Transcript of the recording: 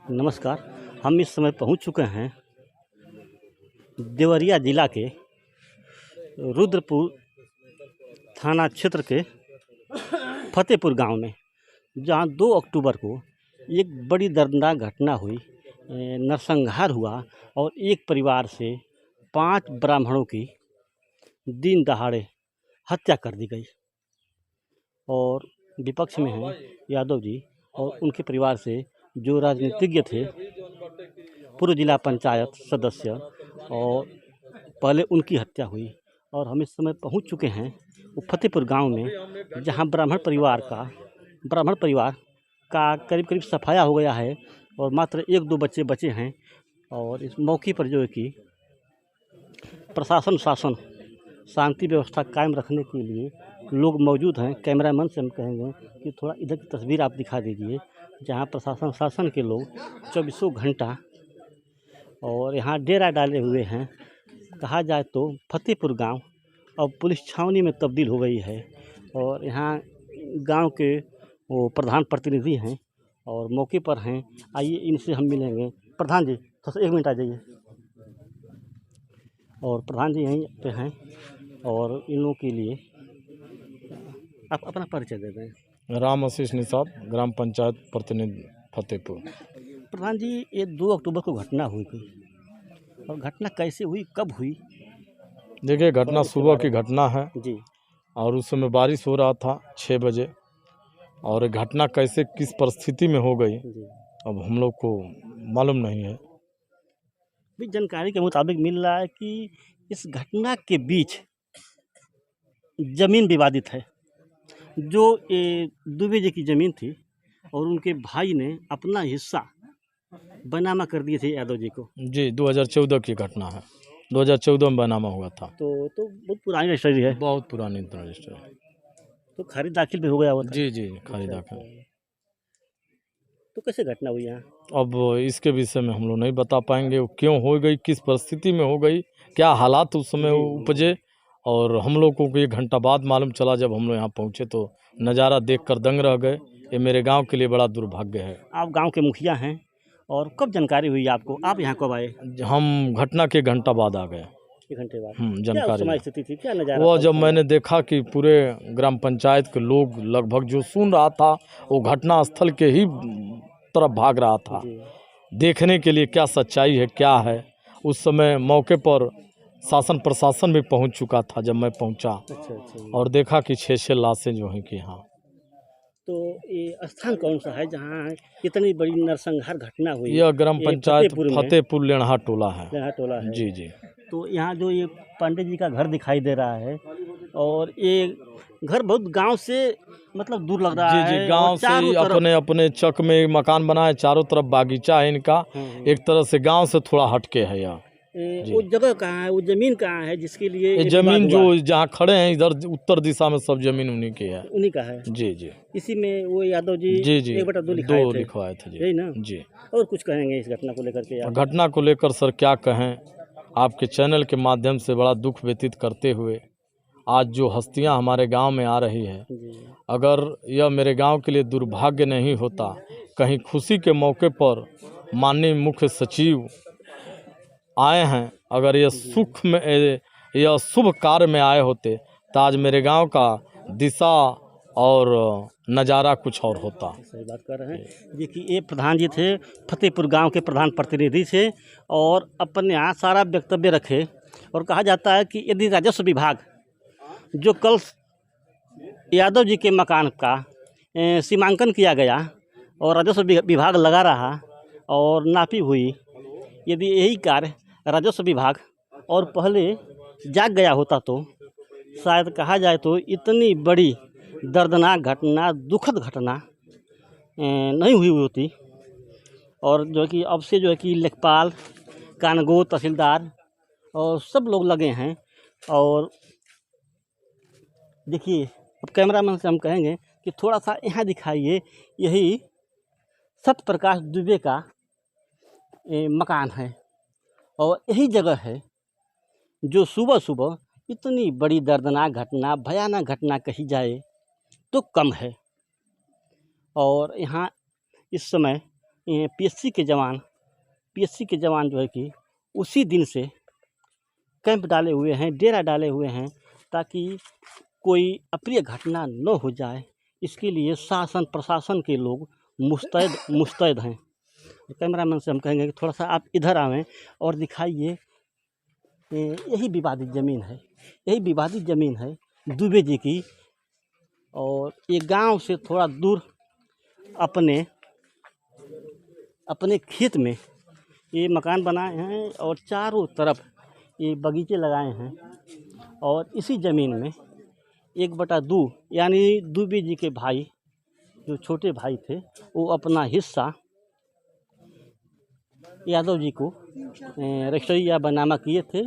नमस्कार। हम इस समय पहुंच चुके हैं देवरिया जिला के रुद्रपुर थाना क्षेत्र के फतेहपुर गांव में, जहां 2 अक्टूबर को एक बड़ी दर्दनाक घटना हुई। नरसंहार हुआ और एक परिवार से 5 ब्राह्मणों की दिन दहाड़े हत्या कर दी गई। और विपक्ष में हैं यादव जी और उनके परिवार से जो राजनीतिज्ञ थे, पूर्व जिला पंचायत सदस्य, और पहले उनकी हत्या हुई। और हम इस समय पहुंच चुके हैं वो फतेहपुर गांव में, जहां ब्राह्मण परिवार का करीब सफाया हो गया है और मात्र 1-2 बच्चे बचे हैं। और इस मौके पर जो है कि प्रशासन शासन शांति व्यवस्था कायम रखने के लिए लोग मौजूद हैं। कैमरामैन से हम कहेंगे कि थोड़ा इधर की तस्वीर आप दिखा दीजिए, जहां प्रशासन शासन के लोग 24 घंटा और यहाँ डेरा डाले हुए हैं। कहा जाए तो फतेहपुर गांव अब पुलिस छावनी में तब्दील हो गई है। और यहाँ गांव के वो प्रधान प्रतिनिधि हैं और मौके पर हैं। आइए इनसे हम मिलेंगे। प्रधान जी, थोड़ा सा 1 मिनट आ जाइए। और प्रधान जी यहीं पे हैं और इन लोगों के लिए आप अपना परिचय दे दें। राम आशीष निषाद, ग्राम पंचायत प्रतिनिधि फतेहपुर। प्रधान जी, ये 2 अक्टूबर को घटना हुई थी, और घटना कैसे हुई, कब हुई? देखिए, घटना सुबह की घटना है जी और उस समय बारिश हो रहा था 6 बजे। और घटना कैसे किस परिस्थिति में हो गई जी अब हम लोग को मालूम नहीं है। भी जानकारी के मुताबिक मिल रहा है कि इस घटना के बीच ज़मीन विवादित है। जो ये दुबे जी की ज़मीन थी और उनके भाई ने अपना हिस्सा बनामा कर दिए थे यादव जी को। जी, 2014 की घटना है। 2014 में बनामा हुआ था। तो बहुत पुरानी रजिस्ट्री है। बहुत पुरानी रजिस्टर है। तो खारिज दाखिल भी हो गया हुआ था। जी जी, खारिज दाखिल। तो कैसे घटना हुई यहाँ? अब इसके विषय में हम लोग नहीं बता पाएंगे वो क्यों हो गई, किस परिस्थिति में हो गई, क्या हालात उस समय उपजे। और हम लोग को 1 घंटा बाद मालूम चला। जब हम लोग यहाँ पहुँचे तो नज़ारा देखकर दंग रह गए। ये मेरे गांव के लिए बड़ा दुर्भाग्य है। आप गांव के मुखिया हैं, और कब जानकारी हुई आपको? आप यहाँ कब आए? हम घटना के 1 घंटा बाद आ गए। 1 घंटे बाद? क्या उस जानकारी समय स्थिति थी, क्या नज़ारा वो था जब उस समय? मैंने देखा कि पूरे ग्राम पंचायत के लोग लगभग जो सुन रहा था वो घटना स्थल के ही तरफ भाग रहा था, जी देखने के लिए क्या सच्चाई है क्या है। उस समय मौके पर शासन प्रशासन भी पहुंच चुका था जब मैं पहुंचा। अच्छा। और देखा कि 6 लाशें जो हैं कि हाँ। तो ये स्थान कौन सा है जहाँ इतनी बड़ी नरसंहार घटना हुई? यह ग्राम ये पंचायत में फतेहपुर लेढ़ा टोला है। लेढ़ा टोला है। जी जी। तो यहाँ जो ये पंडित जी का घर दिखाई दे रहा है, और ये घर बहुत गांव से मतलब दूर लग रहा जी है। जी, गांव और से चारों ही तरफ अपने अपने चक में मकान बना है, चारों तरफ बागीचा है इनका। एक तरह से गांव से थोड़ा हटके है यह। वो जगह कहाँ है, वो जमीन कहाँ है जिसके लिए ये ये जमीन विवाद हुआ? जो जहाँ खड़े हैं इधर उत्तर दिशा में सब जमीन उन्हीं की है। उन्हीं का है। जी जी इसी में वो यादव जी जी जी 1/2 2 थे, लिखवाए थे जी। यही ना? जी। और कुछ कहेंगे इस घटना को लेकर के आप? घटना को लेकर सर क्या कहें, आपके चैनल के माध्यम से बड़ा दुख व्यतीत करते हुए आज जो हस्तियां हमारे गांव में आ रही है, जी अगर यह मेरे गांव के लिए दुर्भाग्य नहीं होता, कहीं खुशी के मौके पर माननीय मुख्य सचिव आए हैं, अगर यह सुख में यह शुभ कार्य में आए होते तो आज मेरे गांव का दिशा और नज़ारा कुछ और होता। सही बात कर रहे हैं। देखिए, ये प्रधान जी थे, फतेहपुर गांव के प्रधान प्रतिनिधि थे, और अपने यहाँ सारा वक्तव्य रखे। और कहा जाता है कि यदि राजस्व विभाग जो कल यादव जी के मकान का सीमांकन किया गया और राजस्व विभाग लगा रहा और नापी हुई, यदि यही कार्य राजस्व विभाग और पहले जाग गया होता तो शायद कहा जाए तो इतनी बड़ी दर्दनाक घटना, दुखद घटना नहीं हुई होती। और जो है कि अब से जो है कि लेखपाल, कानगो, तहसीलदार और सब लोग लगे हैं। और देखिए, अब कैमरामैन से हम कहेंगे कि थोड़ा सा यहाँ दिखाइए। यही सत्यप्रकाश दुबे का मकान है, और यही जगह है जो सुबह सुबह इतनी बड़ी दर्दनाक घटना, भयानक घटना कही जाए तो कम है। और यहाँ इस समय पीएससी के जवान जो है कि उसी दिन से कैंप डाले हुए हैं, डेरा डाले हुए हैं, ताकि कोई अप्रिय घटना न हो जाए, इसके लिए शासन प्रशासन के लोग मुस्तैद हैं। कैमरामैन से हम कहेंगे कि थोड़ा सा आप इधर आवें और दिखाइए। यही विवादित ज़मीन है दुबे जी की, और ये गांव से थोड़ा दूर अपने खेत में ये मकान बनाए हैं और चारों तरफ ये बगीचे लगाए हैं। और इसी ज़मीन में 1/2 यानी दुबे जी के भाई, जो छोटे भाई थे, वो अपना हिस्सा यादव जी को रजिस्ट्री या बनामा किए थे